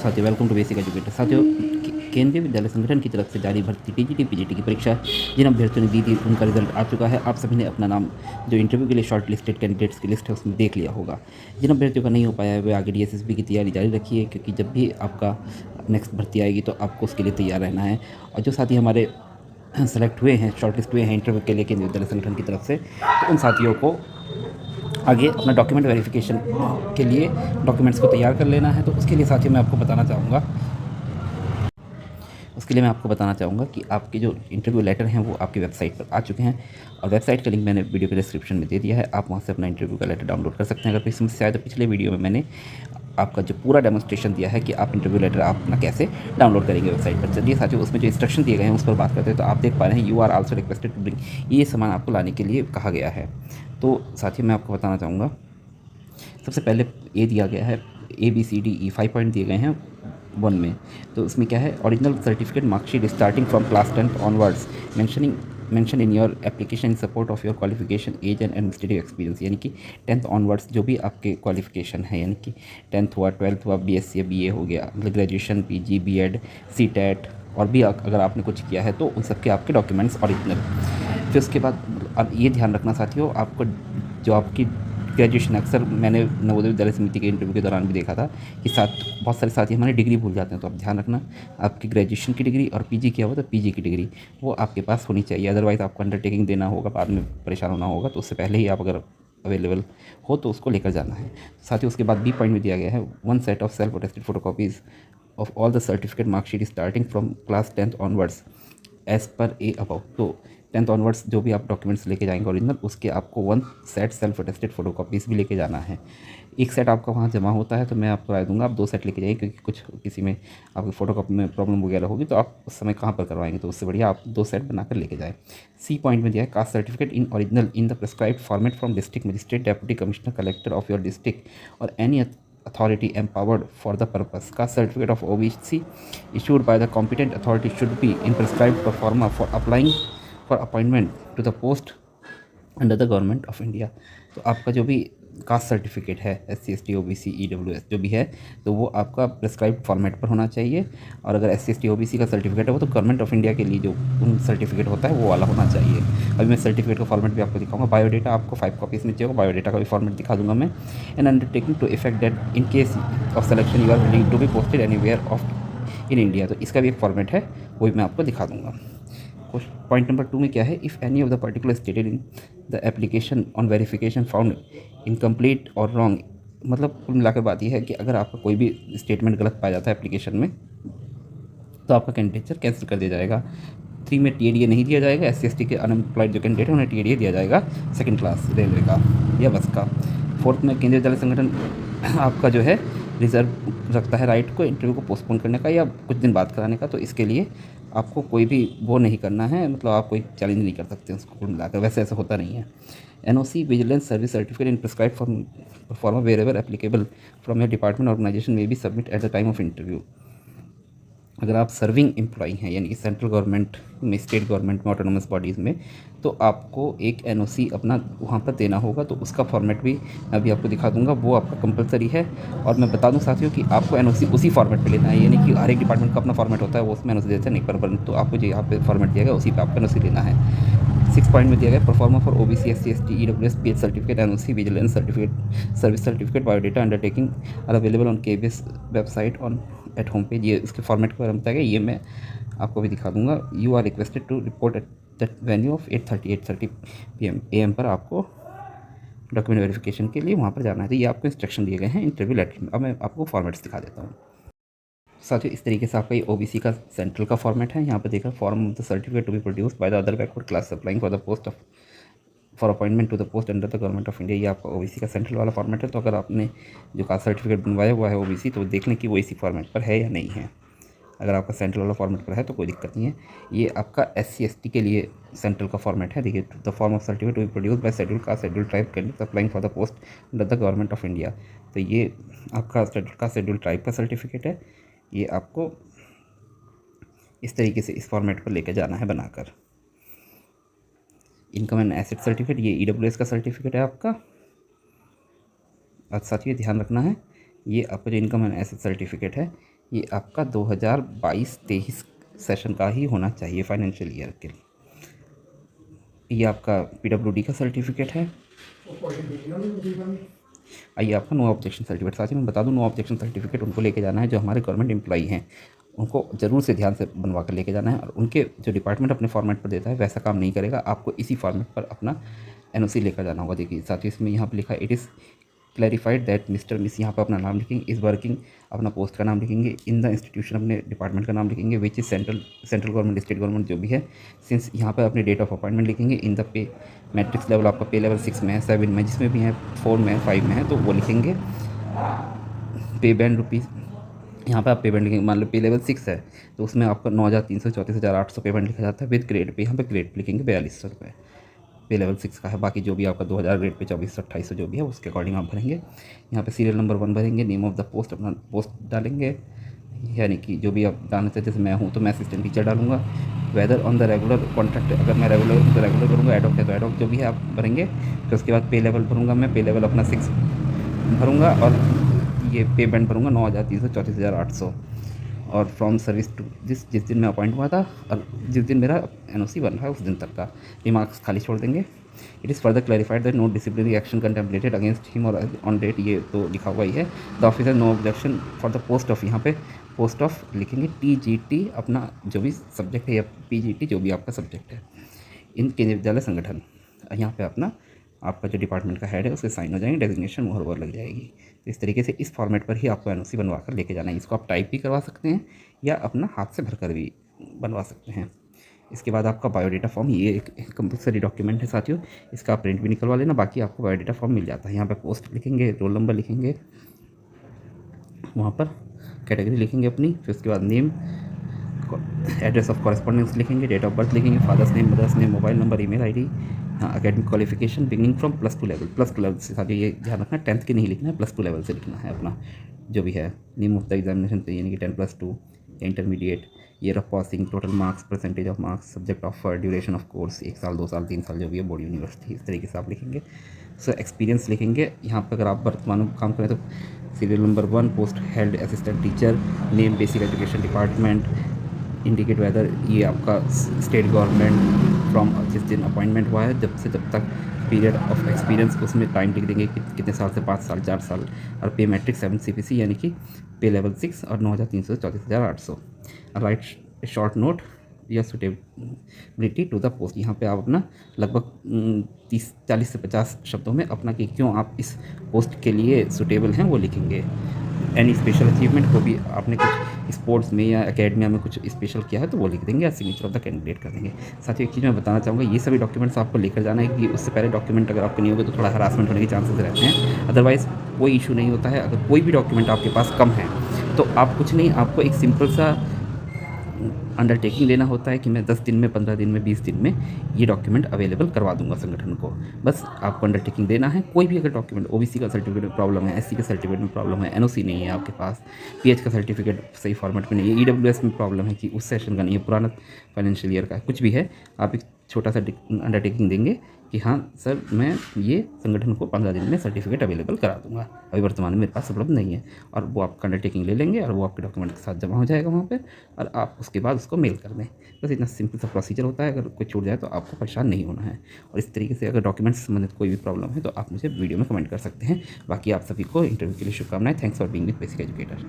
साथियों, welcome to basic educator. साथियों, केंद्रीय विद्यालय संगठन की तरफ से जारी भर्ती टीजीटी पीजीटी की परीक्षा जिन अभ्यर्थियों ने दी थी उनका रिजल्ट आ चुका है। आप सभी ने अपना नाम जो इंटरव्यू के लिए शॉर्ट लिस्टेड कैंडिडेट्स की लिस्ट है उसमें देख लिया होगा। जिन अभ्यर्थियों का नहीं हो पाया है वे आगे डीएसएसबी की तैयारी जारी रखिए, क्योंकि जब भी आपका नेक्स्ट भर्ती आएगी तो आपको उसके लिए तैयार रहना है। और जो साथी हमारे सेलेक्ट हुए हैं, शॉर्ट लिस्ट हुए हैं इंटरव्यू के लिए केंद्रीय विद्यालय संगठन की तरफ से, तो उन साथियों को आगे अपना डॉक्यूमेंट वेरिफिकेशन के लिए डॉक्यूमेंट्स को तैयार कर लेना है। तो उसके लिए साथियों मैं आपको बताना चाहूँगा कि आपके जो इंटरव्यू लेटर हैं वो आपकी वेबसाइट पर आ चुके हैं, और वेबसाइट का लिंक मैंने वीडियो के डिस्क्रिप्शन में दे दिया है। आप वहाँ से अपना इंटरव्यू का लेटर डाउनलोड कर सकते हैं। अगर कोई समस्या है तो पिछले वीडियो में मैंने आपका जो पूरा डेमोन्स्ट्रेशन दिया है कि आप इंटरव्यू लेटर आप अपना कैसे डाउनलोड करेंगे वेबसाइट पर। चलिए साथियों, उसमें जो इंस्ट्रक्शन दिए गए हैं उस पर बात करते हैं। तो आप देख पा रहे हैं, you are also requested to bring, ये सामान आपको लाने के लिए कहा गया है। तो साथियों मैं आपको बताना चाहूँगा, सबसे पहले ये दिया गया है ABCDE 5 पॉइंट दिए गए हैं 1 में। तो उसमें क्या है, original certificate marksheet starting from class 10 onwards mention in your application in support of your qualification age and administrative experience, यानी कि 10th ऑनवर्ड्स जो भी आपके क्वालिफिकेशन है, यानी कि 10th हुआ, 12th हुआ, BSc या BA हो गया, मतलब ग्रेजुएशन, PG, B.Ed, CTET, और भी अगर आपने कुछ किया है तो उन सब के आपके डॉक्यूमेंट्स ओरिजिनल। फिर उसके बाद अब ये ध्यान रखना साथियों, आपको जो आपकी ग्रेजुएशन, अक्सर मैंने नवोदय विद्यालय समिति के इंटरव्यू के दौरान भी देखा था कि बहुत सारे साथी हमारे डिग्री भूल जाते हैं। तो आप ध्यान रखना, आपकी ग्रेजुएशन की डिग्री और PG किया हुआ तो PG की डिग्री वो आपके पास होनी चाहिए। अदरवाइज़ आपको अंडरटेकिंग देना होगा, बाद में परेशान होना होगा। तो उससे पहले ही आप अगर अवेलेबल हो तो उसको लेकर जाना है। साथ ही उसके बाद B पॉइंट में दिया गया है 1 set of self attested photocopies of all the certificate marksheet starting from class 10th onwards as per a above. तो 10th ऑनवर्ड्स जो भी आप डॉक्यूमेंट्स लेके जाएंगे ओरिजिनल, उसके आपको 1 सेट सेल्फ अटेस्टेड फोटोकॉपीज़ भी लेके जाना है। एक सेट आपका वहाँ जमा होता है तो मैं आपको राय दूंगा आप 2 सेट लेके जाइए, क्योंकि किसी में आपकी फ़ोटोकॉपी में प्रॉब्लम वगैरह होगी तो आप उस समय कहाँ पर करवाएंगे, तो उससे बढ़िया आप 2 सेट बनाकर लेके जाएँ। C पॉइंट में दिया है caste certificate in original in the prescribed format from district magistrate, deputy commissioner, collector of your district और any authority empowered for the purpose. Caste certificate of OBC issued by the competent authority should be in prescribed pro forma for applying for appointment to the post under the government of India. तो आपका जो भी caste certificate है SC ST OBC EWS जो भी है, तो वो आपका प्रिस्क्राइब्ड फॉर्मेट पर होना चाहिए। और अगर SC ST OBC का सर्टिफिकेट है वो तो गवर्नमेंट ऑफ इंडिया के लिए जो उन सर्टिफिकेट होता है वो वाला होना चाहिए। अभी मैं सर्टिफिकेट का फॉर्मेट भी आपको दिखाऊंगा। बायोडेटा आपको 5 कॉपीज़ में चाहिए, बायोडेटा का भी फॉर्मेट दिखा दूंगा मैं। And undertaking to effect that in case of selection you are willing to be posted anywhere of in India, तो इसका भी एक फॉर्मेट है, वो भी मैं आपको दिखा दूंगा। पॉइंट नंबर 2 में क्या है, if any of the particular stated in the application on verification found incomplete और रॉन्ग, मतलब कुल मिलाकर बात यह है कि अगर आपका कोई भी स्टेटमेंट गलत पाया जाता है एप्लीकेशन में तो आपका कैंडिडेचर कैंसिल कर दिया जाएगा। 3 में TADA नहीं दिया जाएगा, SC ST के अनएम्प्लॉयड जो कैंडिडेट है उन्हें TADA दिया जाएगा 2nd क्लास रेलवे का या बस का। 4th में केंद्रीय विद्यालय संगठन आपका जो है रिजर्व रखता है राइट को इंटरव्यू को पोस्टपोन करने का या कुछ दिन बाद कराने का। तो इसके लिए आपको कोई भी वो नहीं करना है, मतलब आप कोई चैलेंज नहीं कर सकते उसको कुल मिलाकर, वैसे ऐसा होता नहीं है। NOC vigilance service certificate in prescribed form where ever applicable from your department organisation में be submit at the time of interview. अगर आप सर्विंग एम्प्लॉई हैं, यानी कि सेंट्रल गवर्नमेंट में, स्टेट गवर्नमेंट में, ऑटोनोमस बॉडीज़ में, तो आपको एक NOC अपना वहाँ पर देना होगा। तो उसका फॉर्मेट भी मैं अभी आपको दिखा दूंगा, वो आपका कंपलसरी है। और मैं बता दूं साथियों कि आपको NOC उसी फॉर्मेट पे लेना है, यानी कि हर एक डिपार्टमेंट का अपना फॉर्मेट होता है, वो उसमें NOC देते हैं नहीं, पर तो आपको जो यहाँ पे फॉर्मेट दिया गया उसी पर आपको NOC लेना है। 6 पॉइंट में दिया गया proforma for OBC SC ST EWS PH certificate NOC vigilance certificate service certificate biodata undertaking are available on KBS website on at home page. ये इसके फॉर्मेट के बारे में बताया गया, ये मैं आपको भी दिखा दूंगा। You are requested to report at that venue of 8:30 PM AM पर आपको डॉक्यूमेंट वेरिफिकेशन के लिए वहाँ पर जाना है। तो ये आपको इंस्ट्रक्शन दिए गए हैं इंटरव्यू लेटर में। अब मैं आपको फॉर्मेट्स दिखा देता हूँ साथियों। इस तरीके से आपका ये OBC का सेंट्रल का फॉर्मेट है। यहाँ पर देखा, form of the certificate to be produce by the other backward class applying for the post of for appointment to the post under the government of India. ये आपका OBC का central वाला format है। तो अगर आपने जो कास्ट सर्टिफिकेट बनवाया हुआ है OBC, तो देख लें कि वो इसी फॉर्मेट पर है या नहीं है। अगर आपका सेंट्रल वाला फॉर्मेट पर है तो कोई दिक्कत नहीं है। ये आपका SC ST के लिए सेंट्रल का फॉर्मेट है। देखिए, the form of certificate to be produce by schedule caste schedule tribe candidate applying for the post under the government of India. तो ये आपका शेड्यूल कास्ट शेड्यूल ट्राइब का सर्टिफिकेट है। ये आपको इस तरीके से इस फॉर्मेट पर लेकर जाना है बनाकर। इनकम एंड एसेट सर्टिफिकेट, ये EWS का सर्टिफिकेट है आपका। और साथ ही ध्यान रखना है, ये आपका जो इनकम एंड एसेट सर्टिफिकेट है ये आपका 2022-23 सेशन का ही होना चाहिए फाइनेंशियल ईयर के लिए। ये आपका PWD का सर्टिफिकेट है। आइए आपका नो ऑब्जेक्शन सर्टिफिकेट। साथ ही मैं बता दूं, नो ऑब्जेक्शन सर्टिफिकेट उनको लेके जाना है जो हमारे गवर्नमेंट एम्प्लॉई हैं, उनको ज़रूर से ध्यान से बनवा कर लेके जाना है। और उनके जो डिपार्टमेंट अपने फॉर्मेट पर देता है वैसा काम नहीं करेगा, आपको इसी फॉर्मेट पर अपना NOC लेकर जाना होगा। देखिए साथ ही इसमें यहाँ पर लिखा है, it is clarified that mister miss, यहाँ पर अपना नाम लिखेंगे, इज़ वर्किंग अपना पोस्ट का नाम लिखेंगे, इन द इंस्टीट्यूशन अपने डिपार्टमेंट का नाम लिखेंगे, which is central government state government जो भी है, सिंस यहाँ पर अपने डेट ऑफ अपॉइंटमेंट लिखेंगे, in the pay matrix level आपका पे लेवल 6 में है, 7 में, जिसमें भी है, 4 में है, 5 में है, तो वो लिखेंगे। पे बैंड रुपीज़, यहाँ पे आप पे बैंड लिखेंगे, मान लो पे लेवल 6 है तो उसमें आपका 9,300 34,800 पे बैंड लिखा जाता है विद ग्रेड पे। यहाँ पे ग्रेड पे लिखेंगे 4200 रुपये, पे लेवल 6 का है। बाकी जो भी आपका 2000 ग्रेड पे 2400-2800 जो भी है उसके अकॉर्डिंग आप भरेंगे। यहाँ पे सीरियल नंबर 1 भरेंगे, नेम ऑफ द पोस्ट अपना पोस्ट डालेंगे, यानी कि जो भी आप डालना चाहते, जैसे मैं हूँ तो मैं असिस्टेंट टीचर डालूंगा। Whether on the regular contract, अगर मैं रेगुलर हूँ तो रेगुलर करूँगा, एडॉक है तो एडॉक जो भी है आप भरेंगे। फिर उसके बाद पे लेवल भरूँगा, मैं पे लेवल अपना 6 भरूँगा और ये पे बैंड भरूँगा 9,300 34,800। और फ्रॉम सर्विस टू जिस दिन मैं अपॉइंट हुआ था और जिस दिन मेरा NOC बन रहा है उस दिन तक का रिमार्क्स खाली छोड़ देंगे। It is further clarified that no disciplinary action contemplated against him और ऑन डेट, ये तो लिखा हुआ ही है। The officer no objection for the post of, यहाँ पे पोस्ट ऑफ लिखेंगे TGT अपना जो भी सब्जेक्ट है, या PGT जो भी आपका सब्जेक्ट है, इन केंद्रीय विद्यालय संगठन। यहाँ पे अपना आपका जो डिपार्टमेंट का हेड है उसके साइन हो जाएंगे, डेजिग्नेशन मोहर वोहर लग जाएगी। तो इस तरीके से इस फॉर्मेट पर ही आपको NOC बनवा कर लेके जाना है। इसको आप टाइप भी करवा सकते हैं या अपना हाथ से भर कर भी बनवा सकते हैं। इसके बाद आपका बायोडेटा फॉर्म, ये एक कंपल्सरी डॉक्यूमेंट है साथियों, इसका आप प्रिंट भी निकलवा लेना। बाकी आपको बायोडेटा फॉर्म मिल जाता है। यहाँ पर पोस्ट लिखेंगे, रोल नंबर लिखेंगे, वहाँ पर कैटेगरी लिखेंगे अपनी, फिर उसके बाद नेम, एड्रेस ऑफ कॉरेस्पॉन्डेंस लिखेंगे, डेट ऑफ बर्थ लिखेंगे, father's name, mother's name, mobile number, email ID, हाँ academic qualification beginning from +2 level, +2 level से साथ ये ध्यान रखना 10th की नहीं लिखना है, +2 लेवल से लिखना है अपना जो भी है। नेम ऑफ द एग्जामिनेशन यानी कि 10+2 या intermediate, year of passing, total marks, percentage of marks, subject offer, duration of course 1 साल 2 साल 3 साल जो भी है, बोर्ड यूनिवर्सिटी, इस तरीके से आप लिखेंगे। सो एक्सपीरियंस लिखेंगे। यहाँ पर अगर आप वर्तमान में काम करें तो serial number 1, post held assistant teacher, name basic education department, indicate whether ये आपका स्टेट गवर्नमेंट फ्रॉम जिस दिन अपॉइंटमेंट हुआ है जब से तब तक, पीरियड ऑफ एक्सपीरियंस उसमें टाइम लिख देंगे कितने साल से, 5 साल 4 साल, और पे मैट्रिक 7 CPC यानी कि पे लेवल 6 और 9,300 34,800। राइट शॉर्ट नोट या सुटेबिलिटी टू द पोस्ट, यहाँ पे आप अपना लगभग 40 से 50 शब्दों में अपना कि क्यों आप इस पोस्ट के लिए सुटेबल हैं वो लिखेंगे। एनी स्पेशल अचीवमेंट को भी आपने कुछ स्पोर्ट्स में या एकेडमिया में कुछ स्पेशल किया है तो वो लिख देंगे या सिग्नेचर ऑफ द कैंडिडेट कर देंगे। साथ ही एक चीज़ मैं बताना चाहूँगा, ये सभी डॉक्यूमेंट्स आपको लेकर जाना है कि उससे पहले डॉक्यूमेंट अगर आपके नहीं होंगे तो थोड़ा हरासमेंट होने के चांसेस रहते हैं। अदरवाइज़ कोई इशू नहीं होता है। अगर कोई भी डॉक्यूमेंट आपके पास कम है तो आप कुछ नहीं, आपको एक सिंपल सा अंडरटेकिंग लेना होता है कि मैं 10 दिन में, 15 दिन में, 20 दिन में ये डॉक्यूमेंट अवेलेबल करवा दूंगा संगठन को। बस आपको अंडरटेकिंग देना है। कोई भी अगर डॉक्यूमेंट, OBC का सर्टिफिकेट में प्रॉब्लम है, SC का सर्टिफिकेट में प्रॉब्लम है, NOC नहीं है आपके पास, PH का सर्टिफिकेट सही फॉर्मेट में नहीं है, EWS में प्रॉब्लम है कि उस सेशन का नहीं है, पुराना फाइनेंशियल ईयर का कुछ भी है, आप एक छोटा सा अंडरटेकिंग देंगे कि हाँ सर मैं ये संगठन को 15 दिन में सर्टिफिकेट अवेलेबल करा दूंगा, अभी वर्तमान में मेरे पास उपलब्ध नहीं है। और वो आपका अंडरटेकिंग ले लेंगे और वो आपके डॉक्यूमेंट के साथ जमा हो जाएगा वहाँ पे, और आप उसके बाद उसको मेल कर दें। बस इतना सिंपल सा प्रोसीजर होता है। अगर कोई छूट जाए तो आपको परेशान नहीं होना है। और इस तरीके से अगर डॉक्यूमेंट्स से संबंधित कोई भी प्रॉब्लम है तो आप मुझे वीडियो में कमेंट कर सकते हैं। बाकी आप सभी को इंटरव्यू के लिए शुभकामनाएं। Thanks for being with basic educator.